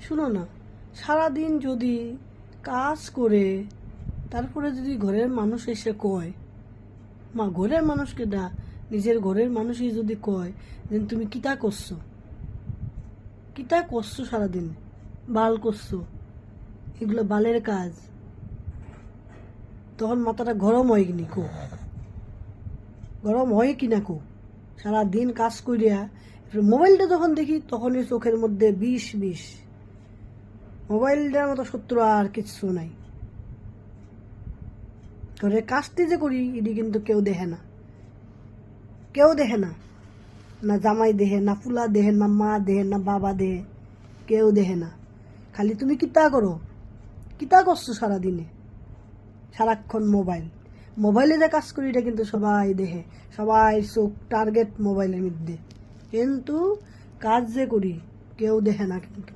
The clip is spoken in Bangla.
শুনো না, সারাদিন যদি কাজ করে তারপরে যদি ঘরের মানুষ এসে কয়, মা ঘরের মানুষকে না, নিজের ঘরের মানুষই যদি কয় যে তুমি কিতা করছো সারাদিন, বাল করছো, এগুলো বালের কাজ, তখন মাথাটা গরম হয় কিনি কো, গরম হয় কিনা কো? সারাদিন কাজ করিয়া মোবাইলটা যখন দেখি তখনই চোখের মধ্যে বিষ বিষ। মোবাইলটার মতো শত্রু আর কিচ্ছু নাই। ঘরের কাজটি যে করি এটি কিন্তু কেউ দেখে না, না জামাই দেহে, না ফুলা দেহে, না মা দেহে, না বাবা দেহে, কেউ দেহে না। খালি তুমি কিতা করছো সারাদিনে, সারাক্ষণ মোবাইলে যে কাজ করি এটা কিন্তু সবাই দেখে, সবাই চোখ টার্গেট মোবাইলের মধ্যে, কিন্তু কাজ যে করি কেউ দেখে না কিন্তু।